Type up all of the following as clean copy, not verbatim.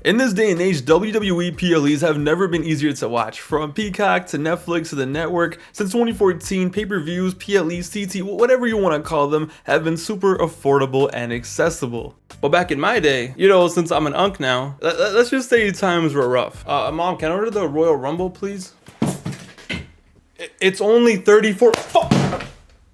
In this day and age, WWE PLEs have never been easier to watch. From Peacock to Netflix to the network, since 2014, pay-per-views, PLEs, TT, whatever you want to call them, have been super affordable and accessible. But back in my day, you know, since I'm an unk now, let's just say times were rough. Mom, can I order the Royal Rumble, please? It's only 34. Fuck!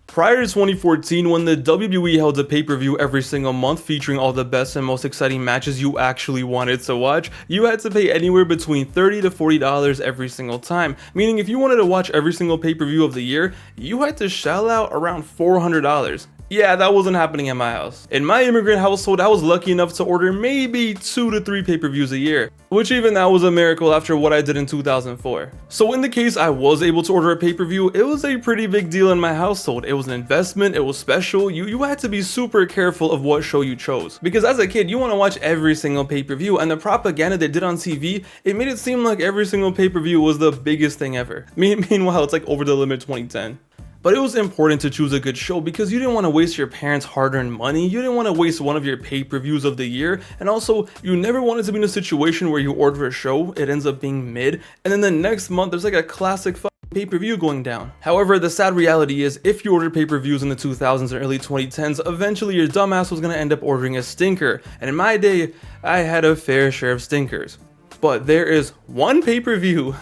Prior to 2014, when the WWE held a pay-per-view every single month featuring all the best and most exciting matches you actually wanted to watch, you had to pay anywhere between $30 to $40 every single time. Meaning if you wanted to watch every single pay-per-view of the year, you had to shell out around $400. Yeah, that wasn't happening in my house. In my immigrant household, I was lucky enough to order maybe 2 to 3 pay-per-views a year, which even that was a miracle after what I did in 2004. So in the case I was able to order a pay-per-view, it was a pretty big deal in my household. It was an investment, it was special. You had to be super careful of what show you chose. Because as a kid, you want to watch every single pay-per-view, and the propaganda they did on TV, it made it seem like every single pay-per-view was the biggest thing ever. Meanwhile, it's like Over the Limit 2010. But it was important to choose a good show because you didn't want to waste your parents' hard-earned money, you didn't want to waste one of your pay-per-views of the year, and also you never wanted to be in a situation where you order a show, it ends up being mid, and then the next month there's like a classic pay-per-view going down. However, the sad reality is if you ordered pay-per-views in the 2000s and early 2010s, eventually your dumbass was going to end up ordering a stinker, and in my day, I had a fair share of stinkers. But there is one pay-per-view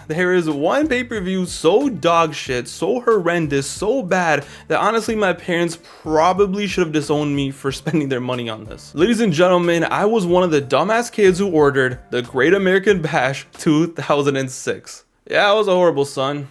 so dog shit, so horrendous, so bad that honestly my parents probably should have disowned me for spending their money on this. Ladies and gentlemen, I was one of the dumbass kids who ordered the Great American Bash 2006. Yeah, I was a horrible son.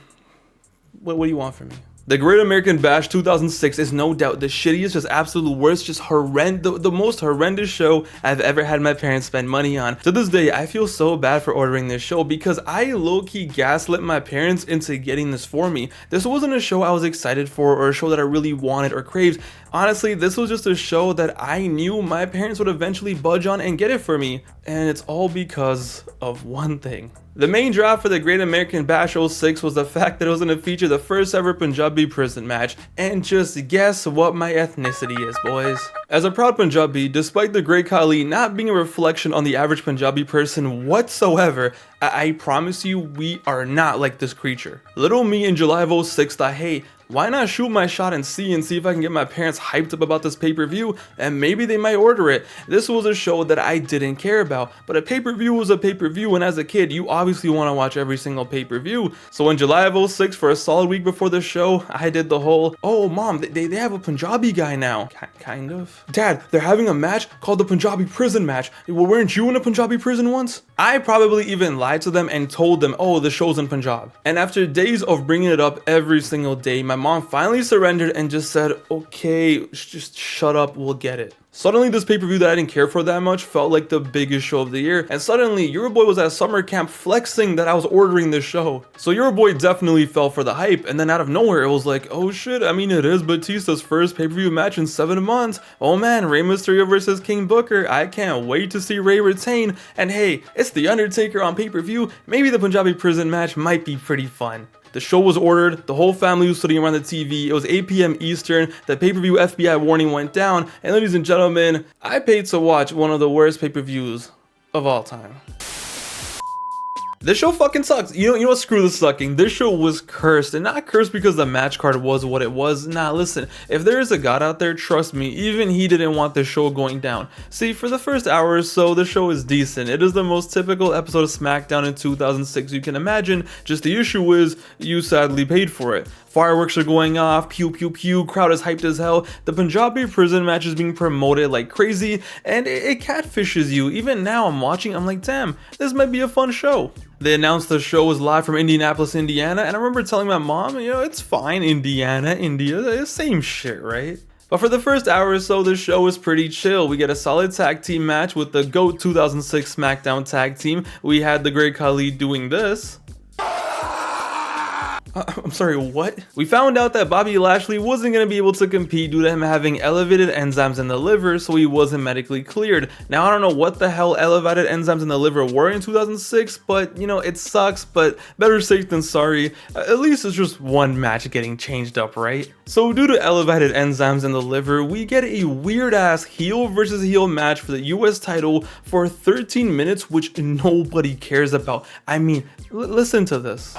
What do you want from me? The Great American Bash 2006 is no doubt the shittiest, just absolute worst, just horrendous, the most horrendous show I've ever had my parents spend money on. To this day, I feel so bad for ordering this show because I low-key gaslit my parents into getting this for me. This wasn't a show I was excited for or a show that I really wanted or craved. Honestly, this was just a show that I knew my parents would eventually budge on and get it for me. And it's all because of one thing. The main draw for the Great American Bash 06 was the fact that it was going to feature the first ever Punjabi Prison match. And just guess what my ethnicity is, boys. As a proud Punjabi, despite the Great Khali not being a reflection on the average Punjabi person whatsoever, I promise you we are not like this creature. Little me in July of 06 thought, hey, why not shoot my shot and see if I can get my parents hyped up about this pay-per-view and maybe they might order it. This was a show that I didn't care about, but a pay-per-view was a pay-per-view, and as a kid you obviously want to watch every single pay-per-view. So in July of 06, for a solid week before the show, I did the whole, oh mom, they have a Punjabi guy now. Kind of. Dad, they're having a match called the Punjabi Prison match. Well, weren't you in a Punjabi prison once? I probably even lied to them and told them, oh, the show's in Punjab. And after days of bringing it up every single day, my mom finally surrendered and just said, okay, just shut up, we'll get it. Suddenly this pay-per-view that I didn't care for that much felt like the biggest show of the year, and suddenly your boy was at summer camp flexing that I was ordering this show. So your boy definitely fell for the hype, and then out of nowhere it was like, oh shit, I mean it is Batista's first pay-per-view match in 7 months. Oh man, Rey Mysterio versus King Booker, I can't wait to see Rey retain, and hey, it's The Undertaker on pay-per-view, maybe the Punjabi Prison match might be pretty fun. The show was ordered, the whole family was sitting around the TV, it was 8 p.m. Eastern, the pay-per-view FBI warning went down, and ladies and gentlemen, I paid to watch one of the worst pay-per-views of all time. This show fucking sucks. You know what? Screw the sucking. This show was cursed, and not cursed because the match card was what it was. Nah, listen, if there is a god out there, trust me, even he didn't want this show going down. See, for the first hour or so, the show is decent. It is the most typical episode of SmackDown in 2006 you can imagine. Just the issue is, you sadly paid for it. Fireworks are going off, pew pew pew, crowd is hyped as hell, the Punjabi Prison match is being promoted like crazy, and it catfishes you. Even now I'm watching, I'm like, damn, this might be a fun show. They announced the show was live from Indianapolis, Indiana, and I remember telling my mom, you know, it's fine, Indiana, India, same shit, right? But for the first hour or so, the show was pretty chill. We get a solid tag team match with the GOAT 2006 SmackDown tag team. We had the Great Khali doing this. I'm sorry, what? We found out that Bobby Lashley wasn't going to be able to compete due to him having elevated enzymes in the liver, so he wasn't medically cleared. Now, I don't know what the hell elevated enzymes in the liver were in 2006, but you know, it sucks, but better safe than sorry. At least it's just one match getting changed up, right? So due to elevated enzymes in the liver, we get a weird ass heel versus heel match for the US title for 13 minutes, which nobody cares about. I mean, listen to this.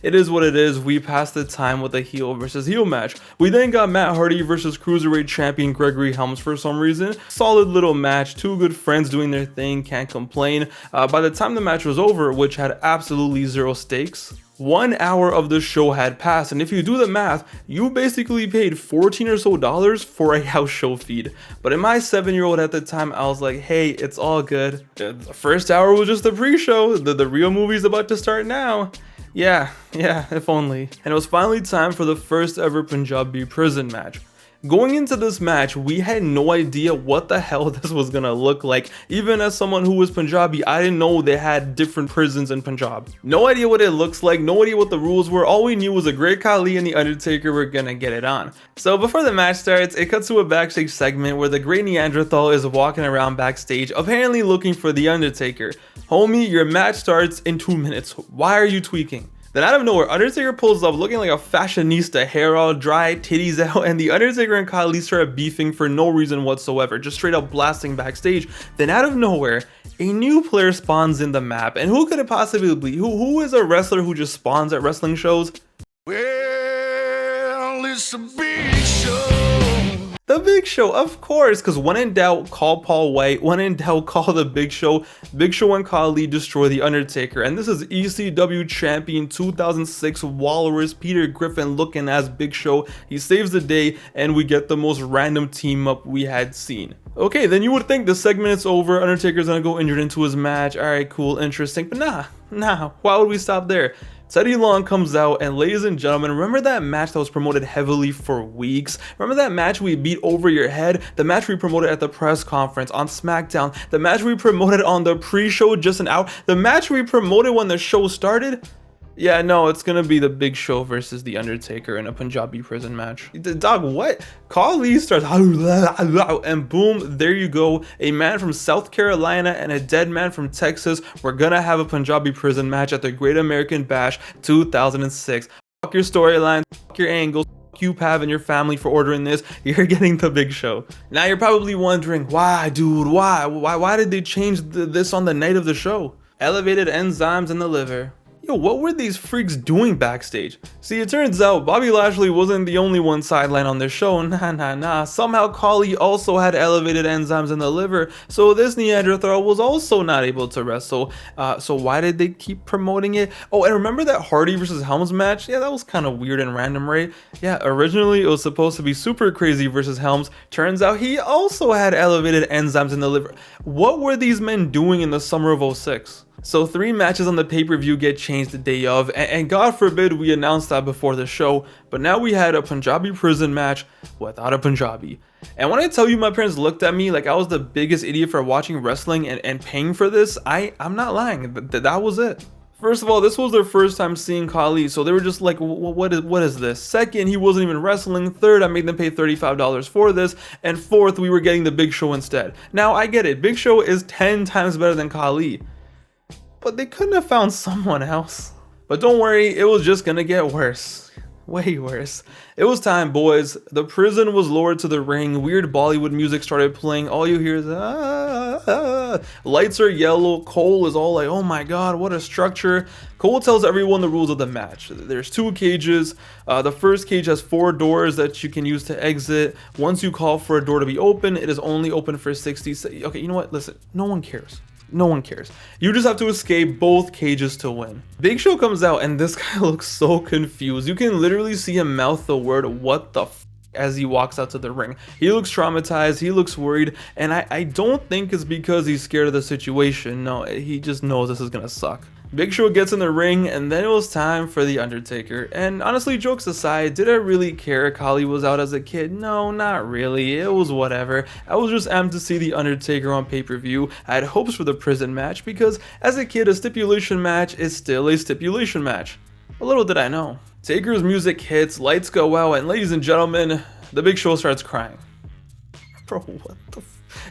It is what it is. We passed the time with a heel versus heel match. We then got Matt Hardy versus Cruiserweight champion Gregory Helms for some reason. Solid little match, two good friends doing their thing, can't complain. By the time the match was over, which had absolutely zero stakes, 1 hour of the show had passed, and if you do the math, you basically paid $14 or so for a house show feed. But in my 7-year-old at the time, I was like, hey, it's all good. The first hour was just the pre-show. The real movie's about to start now. Yeah, if only. And it was finally time for the first ever Punjabi Prison match. Going into this match, we had no idea what the hell this was gonna look like. Even as someone who was Punjabi, I didn't know they had different prisons in Punjab. No idea what it looks like, no idea what the rules were. All we knew was a Great Khali and the Undertaker were gonna get it on. So before the match starts, it cuts to a backstage segment where the Great Neanderthal is walking around backstage, apparently looking for the Undertaker. Homie, your match starts in 2 minutes. Why are you tweaking? Then out of nowhere, Undertaker pulls up looking like a fashionista, hair all dry, titties out, and the Undertaker and Khali start beefing for no reason whatsoever, just straight up blasting backstage. Then out of nowhere, a new player spawns in the map, and who could it possibly be? Who is a wrestler who just spawns at wrestling shows? Well, it's a big show. The Big Show, of course, because when in doubt, call Paul White. When in doubt, call the Big Show. Big Show and Khali destroy the Undertaker. And this is ECW champion 2006 Walrus Peter Griffin looking as Big Show. He saves the day, and we get the most random team up we had seen. Okay, then you would think the segment is over. Undertaker's gonna go injured into his match. All right, cool, interesting. But nah. Why would we stop there? Teddy Long comes out, and ladies and gentlemen, remember that match that was promoted heavily for weeks? Remember that match we beat over your head? The match we promoted at the press conference on SmackDown? The match we promoted on the pre-show just an hour? The match we promoted when the show started? Yeah, no, it's gonna be the Big Show versus the Undertaker in a Punjabi Prison match. Dog, what? Khali starts and boom, there you go. A man from South Carolina and a dead man from Texas. We're gonna have a Punjabi Prison match at the Great American Bash 2006. Fuck your storyline, fuck your angles, fuck you, Pav, and your family for ordering this. You're getting the Big Show. Now you're probably wondering, why, dude? Why did they change this on the night of the show? Elevated enzymes in the liver. Yo, what were these freaks doing backstage? See, it turns out Bobby Lashley wasn't the only one sidelined on this show. Nah. Somehow Khali also had elevated enzymes in the liver, so this Neanderthal was also not able to wrestle. So why did they keep promoting it? Oh, and remember that Hardy versus Helms match? Yeah, that was kind of weird and random, right? Yeah, originally it was supposed to be Super Crazy versus Helms. Turns out he also had elevated enzymes in the liver. What were these men doing in the summer of 06? So 3 matches on the pay-per-view get changed the day of, and God forbid we announced that before the show, but now we had a Punjabi Prison match without a Punjabi. And when I tell you my parents looked at me like I was the biggest idiot for watching wrestling and paying for this, I'm not lying, that was it. First of all, this was their first time seeing Khali, so they were just like, what is this? Second, he wasn't even wrestling. Third, I made them pay $35 for this. And fourth, we were getting the Big Show instead. Now, I get it, Big Show is 10 times better than Khali, but they couldn't have found someone else. But don't worry, it was just gonna get worse. Way worse. It was time, boys. The prison was lowered to the ring. Weird Bollywood music started playing. All you hear is Lights are yellow. Cole is all like, oh my god, what a structure. Cole tells everyone the rules of the match. There's 2 cages. The first cage has 4 doors that you can use to exit. Once you call for a door to be open, it is only open for 60 seconds. Okay, you know what? Listen, no one cares. No one cares. You just have to escape both cages to win. Big Show comes out and this guy looks so confused. You can literally see him mouth the word "what the f" as he walks out to the ring. He looks traumatized, he looks worried, and I don't think it's because he's scared of the situation. No, he just knows this is gonna suck. Big Show gets in the ring, and then it was time for The Undertaker. And honestly, jokes aside, did I really care Khali was out as a kid? No, not really. It was whatever. I was just amped to see The Undertaker on pay-per-view. I had hopes for the prison match because as a kid, a stipulation match is still a stipulation match. But little did I know. Taker's music hits, lights go out, and ladies and gentlemen, the Big Show starts crying. Bro, what the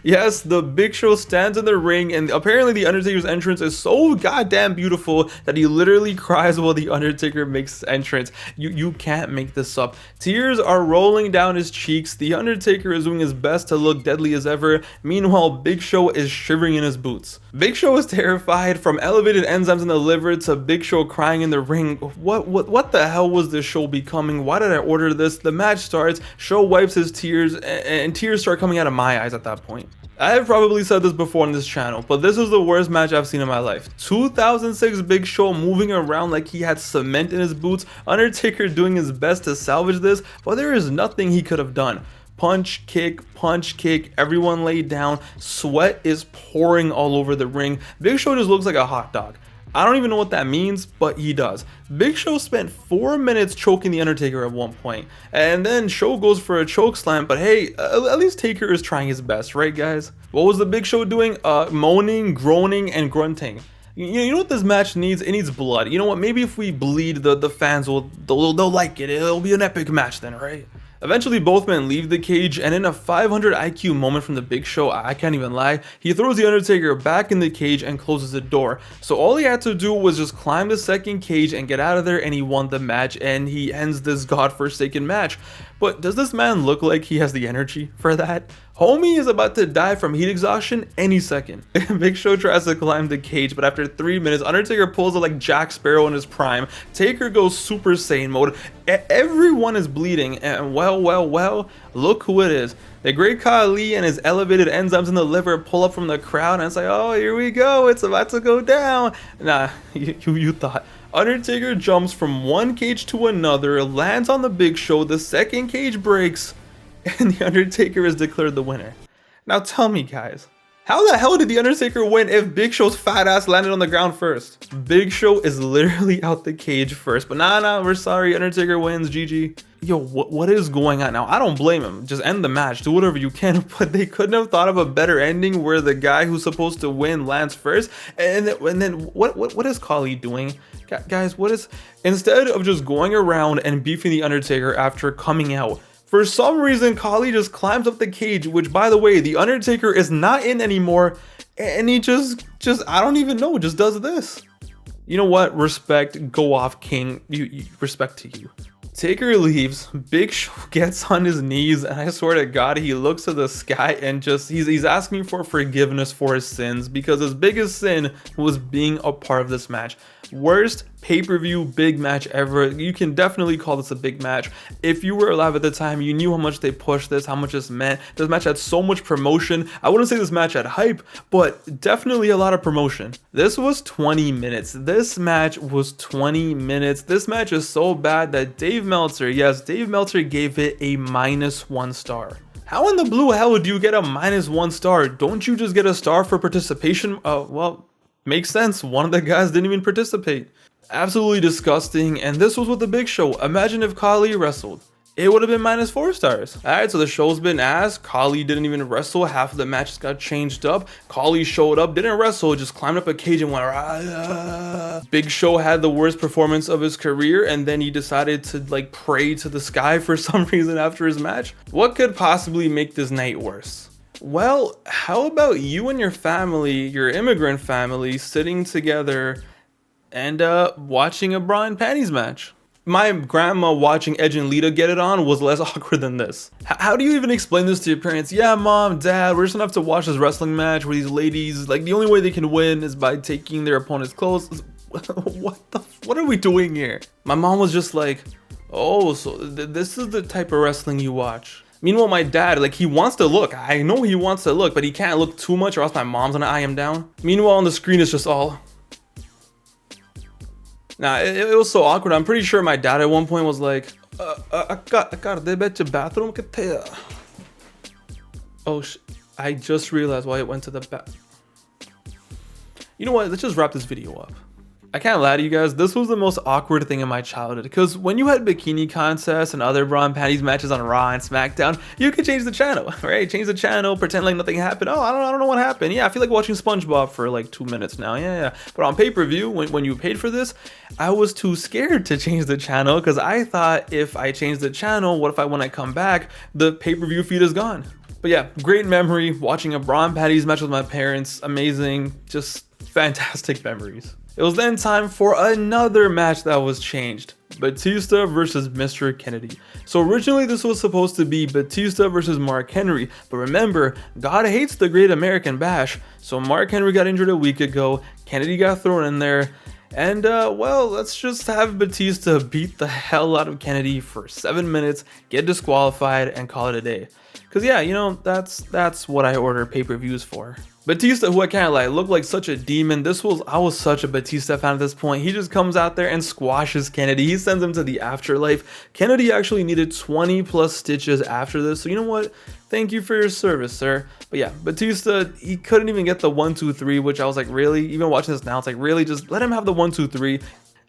Yes, the Big Show stands in the ring, and apparently the Undertaker's entrance is so goddamn beautiful that he literally cries while the Undertaker makes his entrance. You can't make this up. Tears are rolling down his cheeks. The Undertaker is doing his best to look deadly as ever. Meanwhile, Big Show is shivering in his boots. Big Show is terrified, from elevated enzymes in the liver to Big Show crying in the ring. What the hell was this show becoming? Why did I order this? The match starts. Show wipes his tears, and tears start coming out of my eyes at that point. I have probably said this before on this channel, but this is the worst match I've seen in my life. 2006 Big Show moving around like he had cement in his boots, Undertaker doing his best to salvage this, but there is nothing he could have done. Punch, kick, everyone laid down, sweat is pouring all over the ring. Big Show just looks like a hot dog. I don't even know what that means, but he does. Big Show spent 4 minutes choking the Undertaker at one point, and then Show goes for a choke slam, but hey, at least Taker is trying his best, right guys? What was the Big Show doing? Moaning, groaning, and grunting. You know what this match needs? It needs blood. You know what? Maybe if we bleed, the fans they'll like it. It'll be an epic match then, right? Eventually, both men leave the cage, and in a 500 IQ moment from the Big Show, I can't even lie, he throws the Undertaker back in the cage and closes the door. So all he had to do was just climb the second cage and get out of there, and he won the match, and he ends this godforsaken match. But does this man look like he has the energy for that? Homie is about to die from heat exhaustion any second. Big Show tries to climb the cage, but after 3 minutes, Undertaker pulls it like Jack Sparrow in his prime. Taker goes Super Saiyan mode. Everyone is bleeding, and well, look who it is. The great Khali and his elevated enzymes in the liver pull up from the crowd, and it's like, oh, here we go, it's about to go down. Nah, you thought. Undertaker jumps from one cage to another, lands on the Big Show, the second cage breaks, and the Undertaker is declared the winner. Now tell me guys, how the hell did the Undertaker win if Big Show's fat ass landed on the ground first? Big Show is literally out the cage first, but nah, we're sorry, Undertaker wins, GG. Yo, what is going on now? I don't blame him. Just end the match, do whatever you can, but they couldn't have thought of a better ending where the guy who's supposed to win lands first, and then what is Khali doing? Guys, what is, instead of just going around and beefing the Undertaker after coming out, for some reason Khali just climbs up the cage, which by the way, the Undertaker is not in anymore, and he just I don't even know, just does this. You know what? Respect, go off, king. You respect to you. Taker leaves, Big Show gets on his knees, and I swear to God, he looks to the sky and just, he's asking for forgiveness for his sins, because his biggest sin was being a part of this match. Worst pay-per-view big match ever. You can definitely call this a big match. If you were alive at the time, you knew how much they pushed this, how much this meant. This match had so much promotion. I wouldn't say this match had hype, but definitely a lot of promotion. This was 20 minutes. This match was 20 minutes. This match is so bad that Dave Meltzer, yes, Dave Meltzer gave it a -1 star. How in the blue hell do you get a -1 star? Don't you just get a star for participation? Well, makes sense. One of the guys didn't even participate. Absolutely disgusting. And this was with the Big Show. Imagine if Khali wrestled. It would have been -4 stars. Alright, so the show's been asked. Khali didn't even wrestle. Half of the matches got changed up. Khali showed up, didn't wrestle, just climbed up a cage and went rah. Big Show had the worst performance of his career, and then he decided to like pray to the sky for some reason after his match. What could possibly make this night worse? Well, how about you and your family, your immigrant family, sitting together and watching a bra and panties match? My grandma watching Edge and Lita get it on was less awkward than this. How do you even explain this to your parents? Yeah, mom, dad, we're just gonna have to watch this wrestling match where these ladies, like, the only way they can win is by taking their opponent's clothes. What are we doing here? My mom was just like, oh, so this is the type of wrestling you watch. Meanwhile, my dad, like, he wants to look. I know he wants to look, but he can't look too much or else my mom's gonna eye him down. Meanwhile, on the screen, it's just all... Nah, it was so awkward. I'm pretty sure my dad at one point was like, bathroom. Oh, I just realized why it went to the bath. You know what? Let's just wrap this video up. I can't lie to you guys, this was the most awkward thing in my childhood, because when you had bikini contests and other bra and panties matches on Raw and SmackDown, you could change the channel, right? Change the channel, pretend like nothing happened. Oh, I don't know what happened. Yeah, I feel like watching SpongeBob for like 2 minutes now. Yeah. But on pay-per-view, when you paid for this, I was too scared to change the channel, because I thought if I change the channel, what if when I come back, the pay-per-view feed is gone? But yeah, great memory watching a bra and panties match with my parents. Amazing, just fantastic memories. It was then time for another match that was changed. Batista versus Mr. Kennedy. So originally this was supposed to be Batista versus Mark Henry, but remember, God hates the Great American Bash, so Mark Henry got injured a week ago, Kennedy got thrown in there, and well, let's just have Batista beat the hell out of Kennedy for 7 minutes, get disqualified, and call it a day. Cause yeah, you know, that's what I order pay-per-views for. Batista, who I can't lie, looked like such a demon. I was such a Batista fan at this point. He just comes out there and squashes Kennedy. He sends him to the afterlife. Kennedy actually needed 20 plus stitches after this. So you know what? Thank you for your service, sir. But yeah, Batista, he couldn't even get the 1, 2, 3, which I was like, really? Even watching this now, it's like, really? Just let him have the 1, 2, 3.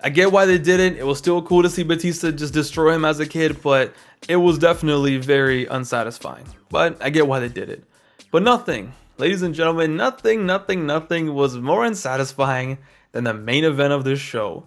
I get why they didn't. It was still cool to see Batista just destroy him as a kid, but it was definitely very unsatisfying. But I get why they did it. But nothing. Ladies and gentlemen, nothing was more unsatisfying than the main event of this show.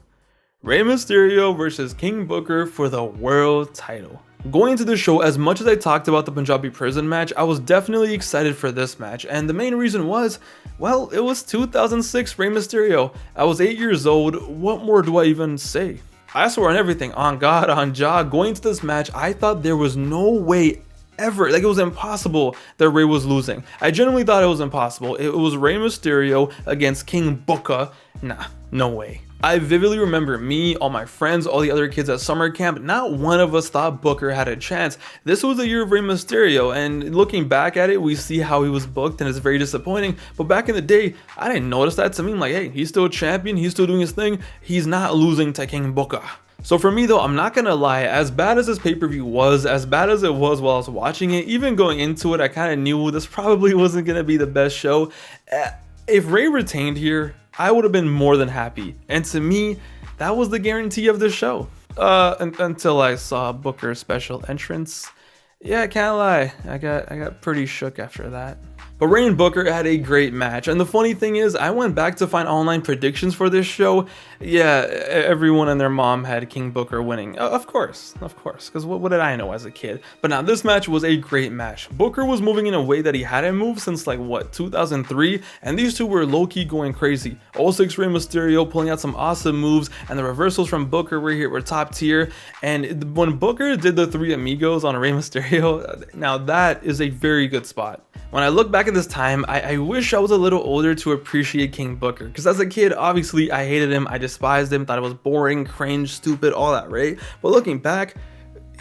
Rey Mysterio versus King Booker for the world title. Going into the show, as much as I talked about the Punjabi Prison match, I was definitely excited for this match, and the main reason was, well, it was 2006 Rey Mysterio. I was 8 years old, what more do I even say? I swore on everything, on God, on Jah. Going into this match, I thought there was no way ever, like it was impossible that Rey was losing. I genuinely thought it was impossible. It was Rey Mysterio against King Booker. Nah, no way. I vividly remember me, all my friends, all the other kids at summer camp, not one of us thought Booker had a chance. This was the year of Rey Mysterio, and looking back at it, we see how he was booked and it's very disappointing. But back in the day, I didn't notice that. To me, I'm like, hey, he's still a champion, he's still doing his thing, he's not losing to King Booker. So for me though, I'm not gonna lie, as bad as this pay-per-view was, as bad as it was while I was watching it, even going into it, I kind of knew this probably wasn't gonna be the best show. If Rey retained here, I would have been more than happy. And to me, that was the guarantee of the show. Until I saw Booker's special entrance. Yeah, I can't lie, I got pretty shook after that. But Rey and Booker had a great match, and the funny thing is, I went back to find online predictions for this show. Yeah, everyone and their mom had King Booker winning. Of course, because what did I know as a kid? But now, this match was a great match. Booker was moving in a way that he hadn't moved since like, what, 2003? And these two were low-key going crazy. 06 Rey Mysterio pulling out some awesome moves, and the reversals from Booker were top tier. And when Booker did the Three Amigos on Rey Mysterio, now that is a very good spot. When I look back at this time, I wish I was a little older to appreciate King Booker, because as a kid, obviously I hated him, I despised him, thought it was boring, cringe, stupid, all that, right? But looking back,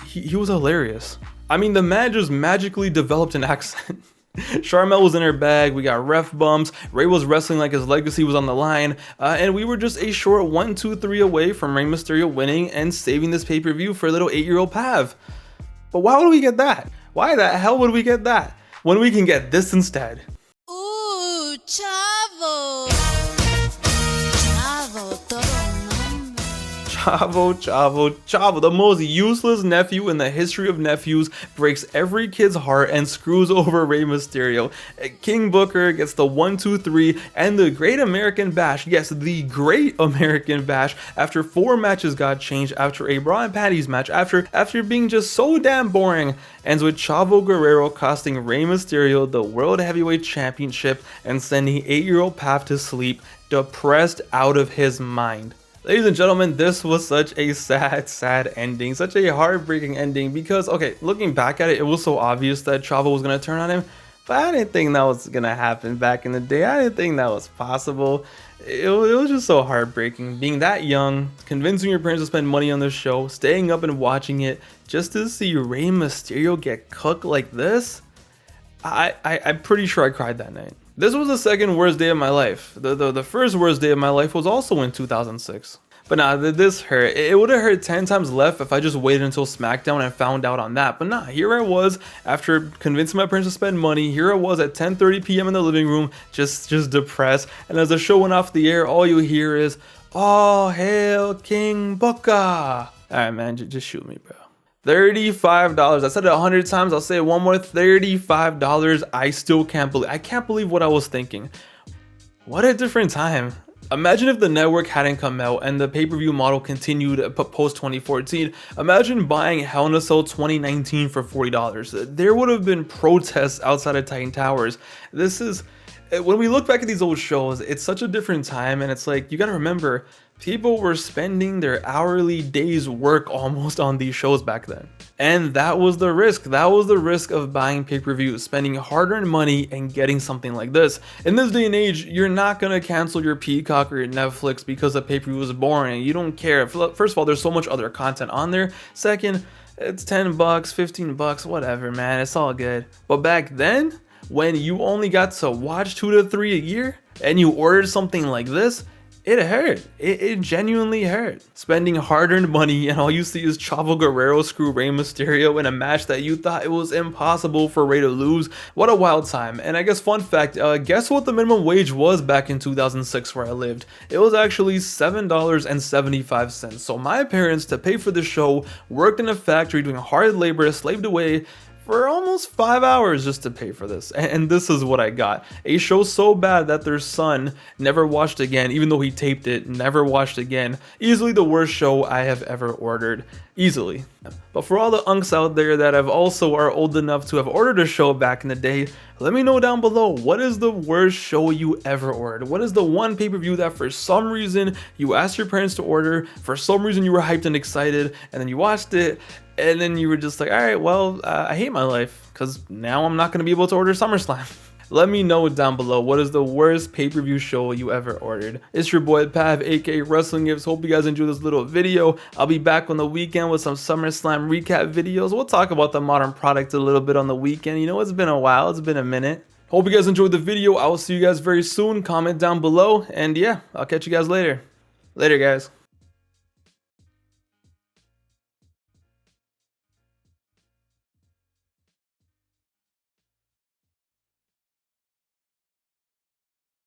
he was hilarious. I mean, the man just magically developed an accent. Charmel was in her bag, we got ref bumps, Rey was wrestling like his legacy was on the line, and we were just a short 1, 2, 3 away from Rey Mysterio winning and saving this pay-per-view for little 8-year-old Pav. But why would we get that? Why the hell would we get that when we can get this instead? Ooh, CHAVO. CHAVO, todo nombre. CHAVO, the most useless nephew in the history of nephews, breaks every kid's heart and screws over Rey Mysterio. King Booker gets the 1, 2, 3 and the Great American Bash. Yes, the Great American Bash. After 4 matches got changed, after a Bra and Patties match, after being just so damn boring, ends with Chavo Guerrero costing Rey Mysterio the World Heavyweight Championship and sending 8-year-old Pav to sleep, depressed out of his mind. Ladies and gentlemen, this was such a sad ending, such a heartbreaking ending, because, okay, looking back at it, it was so obvious that Chavo was going to turn on him, but I didn't think that was going to happen back in the day. I didn't think that was possible. It was just so heartbreaking, being that young, convincing your parents to spend money on this show, staying up and watching it, just to see Rey Mysterio get cooked like this. I'm pretty sure I cried that night. This was the second worst day of my life. The first worst day of my life was also in 2006. But nah, this hurt. It would have hurt 10 times less if I just waited until SmackDown and found out on that. But nah, here I was, after convincing my parents to spend money, here I was at 10:30 p.m. in the living room, just depressed. And as the show went off the air, all you hear is, Oh, hail King Booker. Alright, man, just shoot me, bro. $35. I said it 100 times. I'll say it one more. $35. I still can't believe what I was thinking. What a different time. Imagine if the network hadn't come out and the pay-per-view model continued post 2014. Imagine buying Hell in a Cell 2019 for $40. There would have been protests outside of Titan Towers. When we look back at these old shows, it's such a different time, and it's like, you gotta remember, people were spending their hourly day's work almost on these shows back then. And that was the risk. That was the risk of buying pay-per-views, spending hard-earned money and getting something like this. In this day and age, you're not gonna cancel your Peacock or your Netflix because a pay-per-view is boring. You don't care. First of all, there's so much other content on there. Second, it's 10 bucks, 15 bucks, whatever, man. It's all good. But back then, when you only got to watch 2 to 3 a year and you ordered something like this, it hurt. It genuinely hurt. Spending hard-earned money and all you see is Chavo Guerrero screw Rey Mysterio in a match that you thought it was impossible for Rey to lose. What a wild time. And I guess fun fact, guess what the minimum wage was back in 2006 where I lived? It was actually $7.75. So my parents, to pay for the show, worked in a factory doing hard labor, slaved away for almost 5 hours just to pay for this, and this is what I got. A show so bad that their son never watched again, even though he taped it, never watched again. Easily the worst show I have ever ordered. Easily. But for all the unks out there that have also are old enough to have ordered a show back in the day, let me know down below, what is the worst show you ever ordered? What is the one pay-per-view that for some reason you asked your parents to order, for some reason you were hyped and excited, and then you watched it, and then you were just like, all right, well, I hate my life because now I'm not going to be able to order SummerSlam. Let me know down below, what is the worst pay-per-view show you ever ordered? It's your boy Pav, aka Wrestling Gifts. Hope you guys enjoyed this little video. I'll be back on the weekend with some SummerSlam recap videos. We'll talk about the modern product a little bit on the weekend. You know, it's been a while. It's been a minute. Hope you guys enjoyed the video. I will see you guys very soon. Comment down below. And yeah, I'll catch you guys later. Later, guys.